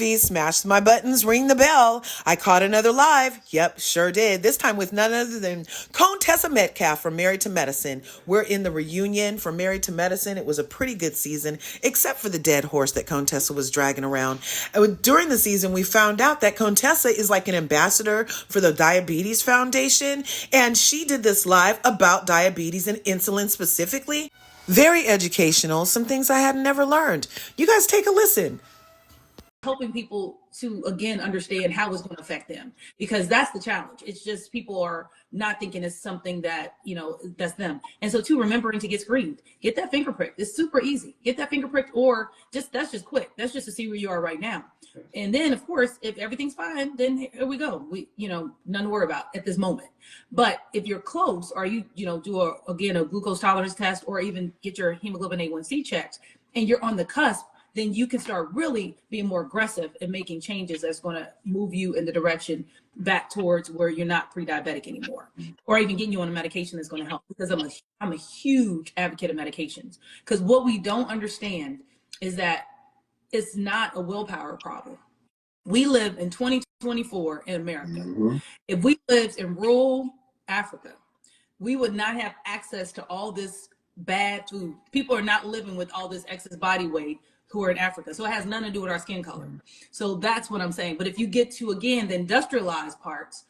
Harvey, smash my buttons, ring the bell. I caught another live. Yep, sure did. This time with none other than Tessa Metcalf from Married to Medicine. We're in the reunion for Married to Medicine. It was a pretty good season, except for the dead horse that Tessa was dragging around. And during the season, we found out that Tessa is like an ambassador for the Diabetes Foundation, and she did this live about diabetes and insulin specifically. Very educational, some things I had never learned. You guys take a listen. Helping people to, again, understand how it's going to affect them, because that's the challenge. It's just people are not thinking it's something that, that's them. And so too, remembering to get screened, get that finger pricked. It's super easy. Get that finger pricked, or that's just quick. That's just to see where you are right now. And then of course, if everything's fine, then here we go. We, none to worry about at this moment. But if you're close, or you do a glucose tolerance test, or even get your hemoglobin A1C checked, and you're on the cusp, then you can start really being more aggressive and making changes that's going to move you in the direction back towards where you're not pre-diabetic anymore, or even getting you on a medication that's going to help. Because I'm a huge advocate of medications, because what we don't understand is that it's not a willpower problem. We live in 2024 in America. Mm-hmm. If we lived in rural Africa, we would not have access to all this bad food. People are not living with all this excess body weight who are in Africa. So it has nothing to do with our skin color. So that's what I'm saying. But if you get to, again, the industrialized parts,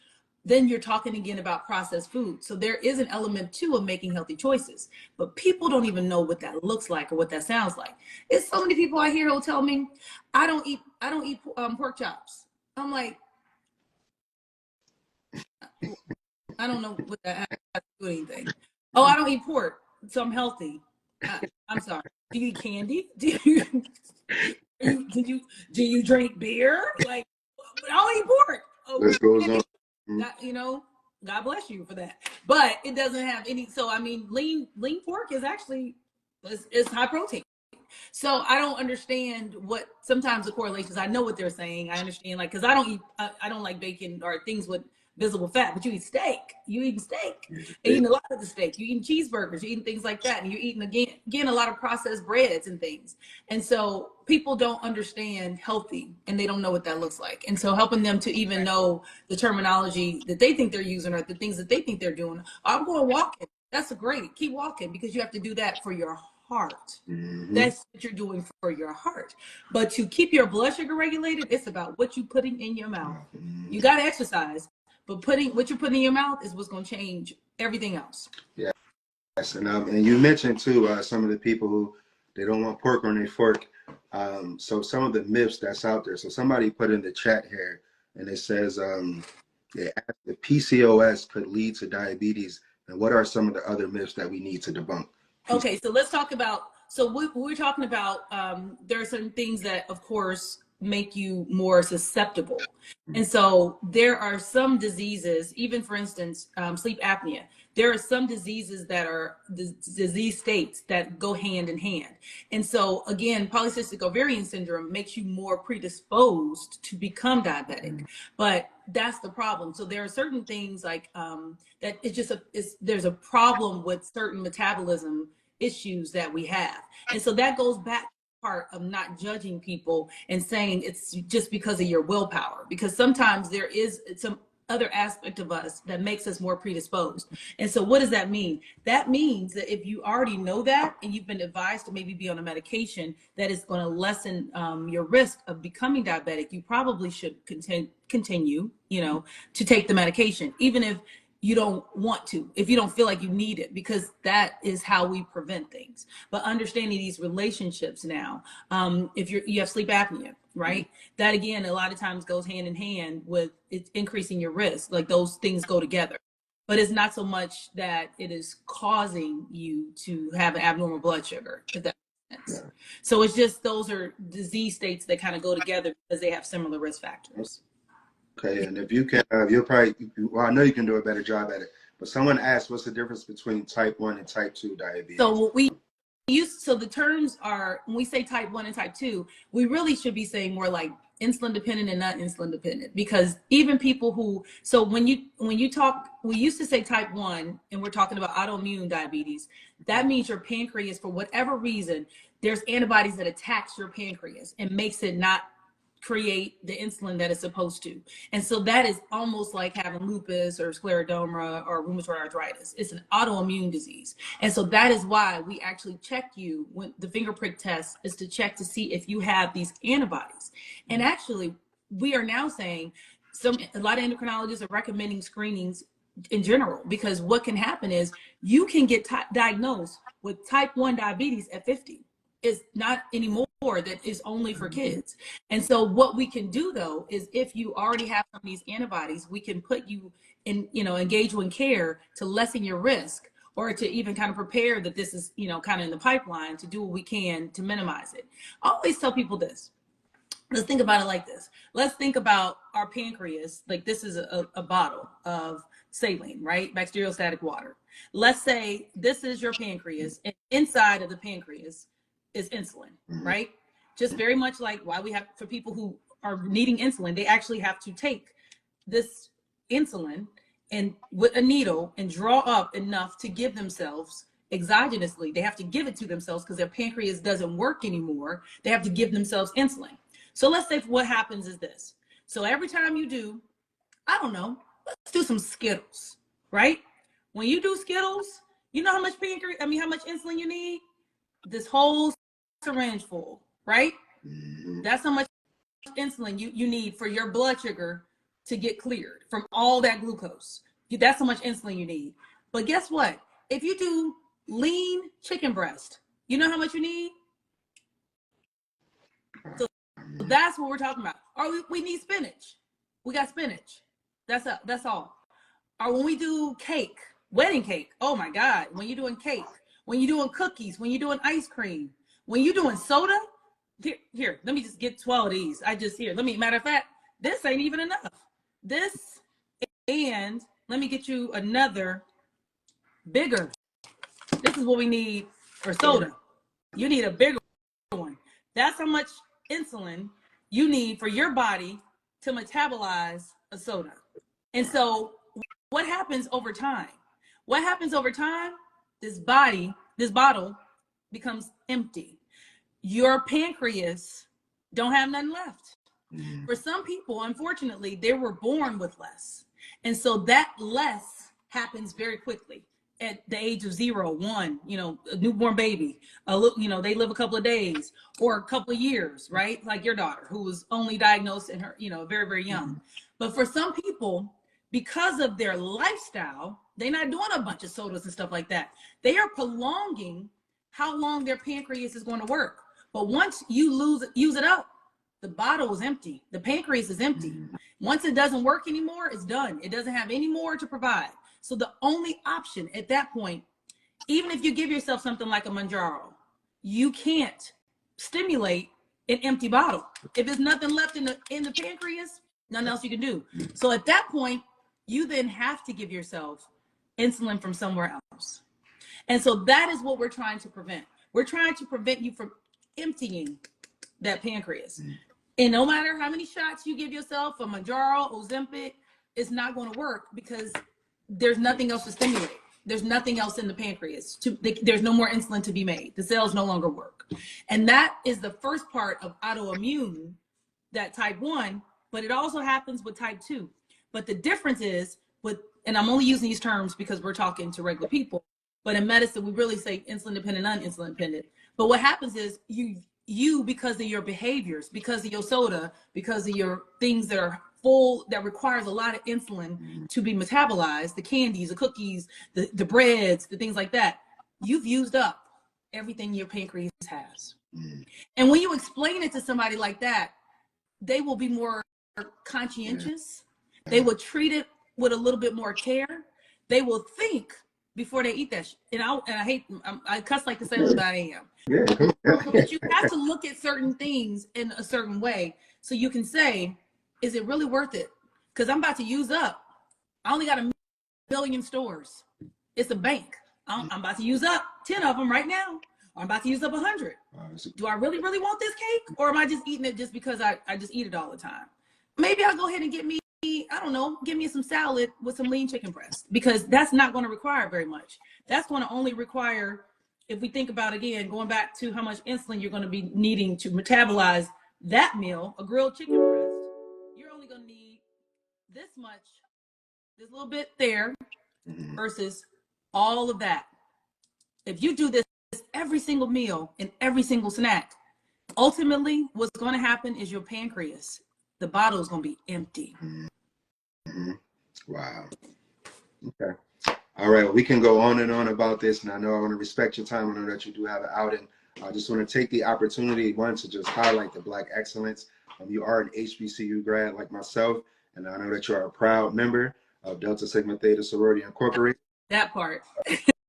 then you're talking again about processed food. So there is an element too of making healthy choices, but people don't even know what that looks like or what that sounds like. It's so many people I hear who'll tell me, I don't eat pork chops. I'm like, I don't know what that has to do with anything. Oh, I don't eat pork, so I'm healthy. I'm sorry. Do you eat candy? Do you drink beer? Like, I don't eat pork. Oh, this goes on. God bless you for that. But it doesn't have any. So I mean, lean pork is actually it's high protein. So I don't understand what sometimes the correlations. I know what they're saying. I understand, like, because I don't like bacon or things with visible fat, but you eat steak. You eat steak. You're eating a lot of the steak. You're eating cheeseburgers. You're eating things like that. And you're eating, again, a lot of processed breads and things. And so people don't understand healthy, and they don't know what that looks like. And so helping them to even know the terminology that they think they're using, or the things that they think they're doing. I'm going walking. That's great. Keep walking, because you have to do that for your heart. Mm-hmm. That's what you're doing for your heart. But to keep your blood sugar regulated, it's about what you're putting in your mouth. Mm-hmm. You got to exercise. But what you're putting in your mouth is what's going to change everything else. Yeah. Yes, and you mentioned too some of the people who they don't want pork on their fork. So some of the myths that's out there. So somebody put in the chat here, and it says they asked if PCOS could lead to diabetes, and what are some of the other myths that we need to debunk? Okay, so let's talk about. So we're talking about. There are some things that, of course, make you more susceptible. And so there are some diseases, even for instance, sleep apnea. There are some diseases that are disease states that go hand in hand. And so again, polycystic ovarian syndrome makes you more predisposed to become diabetic, but that's the problem. So there are certain things like that it's just there's a problem with certain metabolism issues that we have. And so that goes back part of not judging people and saying it's just because of your willpower, because sometimes there is some other aspect of us that makes us more predisposed. And so what does that mean? That means that if you already know that, and you've been advised to maybe be on a medication that is going to lessen your risk of becoming diabetic, you probably should continue, to take the medication, even if you don't want to, if you don't feel like you need it, because that is how we prevent things. But understanding these relationships now, if you have sleep apnea, right? That again, a lot of times goes hand in hand with it increasing your risk. Like those things go together. But it's not so much that it is causing you to have an abnormal blood sugar, if that makes sense. So it's just those are disease states that kind of go together because they have similar risk factors. Okay, and if you can, you'll probably, well, I know you can do a better job at it, but someone asked, what's the difference between type 1 and type 2 diabetes? So so the terms are, when we say type 1 and type 2, we really should be saying more like insulin dependent and not insulin dependent, because even people who, so when you talk, we used to say type 1 and we're talking about autoimmune diabetes, that means your pancreas, for whatever reason, there's antibodies that attacks your pancreas and makes it not create the insulin that it's supposed to. And so that is almost like having lupus or scleroderma or rheumatoid arthritis. It's an autoimmune disease. And so that is why we actually check you when the finger prick test is to check to see if you have these antibodies. And actually, we are now saying a lot of endocrinologists are recommending screenings in general, because what can happen is you can get diagnosed with type 1 diabetes at 50. It's not anymore that is only for kids. And so what we can do though is if you already have some of these antibodies, we can put you in, engage you in care to lessen your risk, or to even kind of prepare that this is, kind of in the pipeline, to do what we can to minimize it. I always tell people this. Let's think about it like this. Let's think about our pancreas. Like this is a bottle of saline, right? Bacteriostatic water. Let's say this is your pancreas, and inside of the pancreas is insulin, right? Just very much like why we have, for people who are needing insulin, they actually have to take this insulin and with a needle and draw up enough to give themselves exogenously. They have to give it to themselves because their pancreas doesn't work anymore. They have to give themselves insulin. So let's say what happens is this. So every time you do, I don't know, let's do some Skittles, right? When you do Skittles, you know how much how much insulin you need? This whole syringe full, right? That's how much insulin you need for your blood sugar to get cleared from all that glucose. That's how much insulin you need. But guess what? If you do lean chicken breast, you know how much you need? So that's what we're talking about. Or we need spinach. We got spinach. That's all. Or when we do cake, wedding cake, oh my God, when you're doing cake, when you're doing cookies, when you're doing ice cream, when you're doing soda, here, let me just get 12 of these. Matter of fact, this ain't even enough. This, and let me get you another bigger. This is what we need for soda. You need a bigger one. That's how much insulin you need for your body to metabolize a soda. And so what happens over time? What happens over time? This bottle becomes empty. Your pancreas don't have nothing left. For some people, unfortunately, they were born with less. And so that less happens very quickly at the age of 0, 1, a newborn baby, they live a couple of days or a couple of years, right? Like your daughter, who was only diagnosed in her, very, very young. But for some people, because of their lifestyle, they're not doing a bunch of sodas and stuff like that. They are prolonging how long their pancreas is going to work. But once you use it up, the bottle is empty. The pancreas is empty. Once it doesn't work anymore, it's done. It doesn't have any more to provide. So the only option at that point, even if you give yourself something like a Manjaro, you can't stimulate an empty bottle. If there's nothing left in the pancreas, nothing else you can do. So at that point, you then have to give yourself insulin from somewhere else. And so that is what we're trying to prevent. We're trying to prevent you from emptying that pancreas. And no matter how many shots you give yourself, a Manjaro, Ozempic, it's not going to work because there's nothing else to stimulate. There's nothing else in the pancreas. There's no more insulin to be made. The cells no longer work. And that is the first part of autoimmune, that type 1, but it also happens with type 2. But the difference is and I'm only using these terms because we're talking to regular people, but in medicine, we really say insulin dependent, non-insulin dependent. But what happens is you, because of your behaviors, because of your soda, because of your things that are full, that requires a lot of insulin to be metabolized, the candies, the cookies, the breads, the things like that, you've used up everything your pancreas has. And when you explain it to somebody like that, they will be more conscientious. They will treat it with a little bit more care. They will think before they eat that shit. And I cuss like the same as I am. But you have to look at certain things in a certain way so you can say, is it really worth it? Because I'm about to use up. I only got 1 million stores. It's a bank. I'm about to use up 10 of them right now. I'm about to use up 100. Do I really, really want this cake? Or am I just eating it just because I just eat it all the time? Maybe I'll go ahead and get me, give me some salad with some lean chicken breast, because that's not going to require very much. That's going to only require, if we think about, again, going back to how much insulin you're going to be needing to metabolize that meal, a grilled chicken breast, you're only going to need this much, this little bit there versus all of that. If you do this every single meal and every single snack, ultimately what's going to happen is your pancreas, the bottle is going to be empty. Wow. Okay. All right. Well, we can go on and on about this, and I know I want to respect your time. I know that you do have an outing. I just want to take the opportunity, one, to just highlight the Black excellence. You are an HBCU grad like myself, and I know that you are a proud member of Delta Sigma Theta Sorority Incorporated. That part.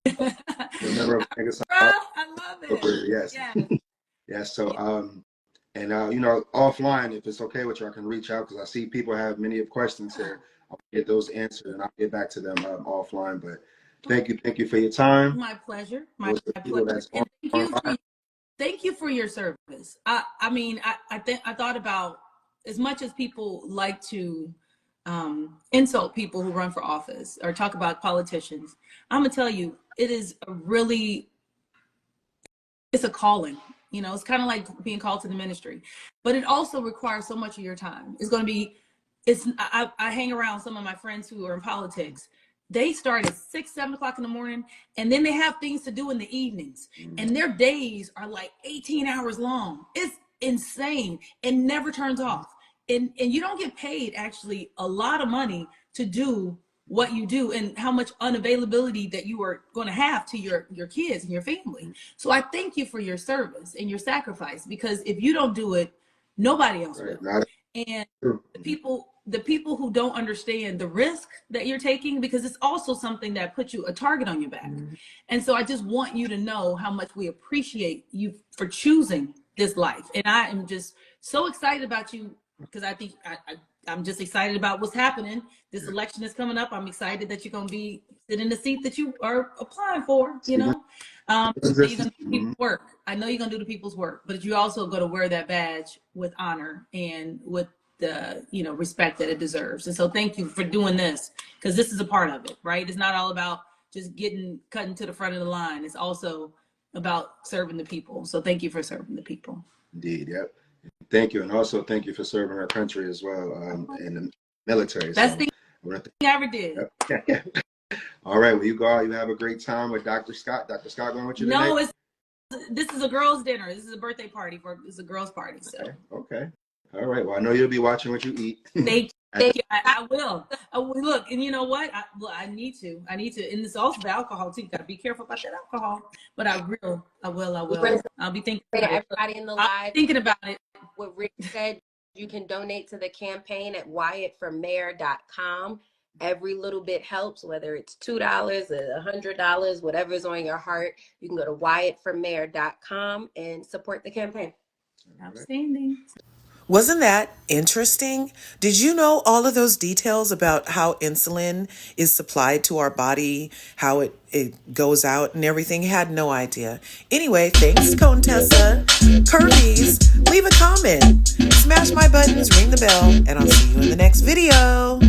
Member of I love it. Yes. Yes. So, you know, offline, if it's okay with you, I can reach out because I see people have many questions here. I'll get those answered and I'll get back to them offline. But thank you for your time. My pleasure. My pleasure. And thank you for your service. I mean, I thought about, as much as people like to insult people who run for office or talk about politicians, I'm gonna tell you, it is it's a calling. You know, it's kind of like being called to the ministry, but it also requires so much of your time. It's going to be, I hang around some of my friends who are in politics. They start at 6, 7 o'clock in the morning, and then they have things to do in the evenings, and their days are like 18 hours long. It's insane. It never turns off. And you don't get paid actually a lot of money to do what you do, and how much unavailability that you are going to have to your kids and your family. So I thank you for your service and your sacrifice, because if you don't do it, nobody else will. And the people who don't understand the risk that you're taking, because it's also something that puts you a target on your back. And so I just want you to know how much we appreciate you for choosing this life. And I am just so excited about you, because I think I'm just excited about what's happening. This election is coming up. I'm excited that you're going to be sitting in the seat that you are applying for, you know. You're going to do people's work. I know you're going to do the people's work, but you also going to wear that badge with honor and with the, you know, respect that it deserves. And so thank you for doing this, because this is a part of it, right? It's not all about just cutting to the front of the line. It's also about serving the people. So thank you for serving the people. Indeed. Yep. Thank you. And also thank you for serving our country as well in the military. That's the thing I ever did. Yep. All right. Well, you go out. You have a great time with Dr. Scott. Dr. Scott going with you today? No, this is a girls' dinner. This is a birthday party. It's a girls' party. So. Okay. All right. Well, I know you'll be watching what you eat. Thank you. I will. Look, and you know what? I need to. And it's also the alcohol too. You got to be careful about that alcohol. But I will. I'll be thinking about it. Everybody in the live, thinking about it. What Rick said, you can donate to the campaign at WyattForMayor.com. Every little bit helps, whether it's $2, $100, whatever's on your heart. You can go to WyattForMayor.com and support the campaign. Outstanding. Wasn't that interesting? Did you know all of those details about how insulin is supplied to our body, how it goes out and everything? Had no idea. Anyway, thanks, Conetessa. Curvies, leave a comment, smash my buttons, ring the bell, and I'll see you in the next video.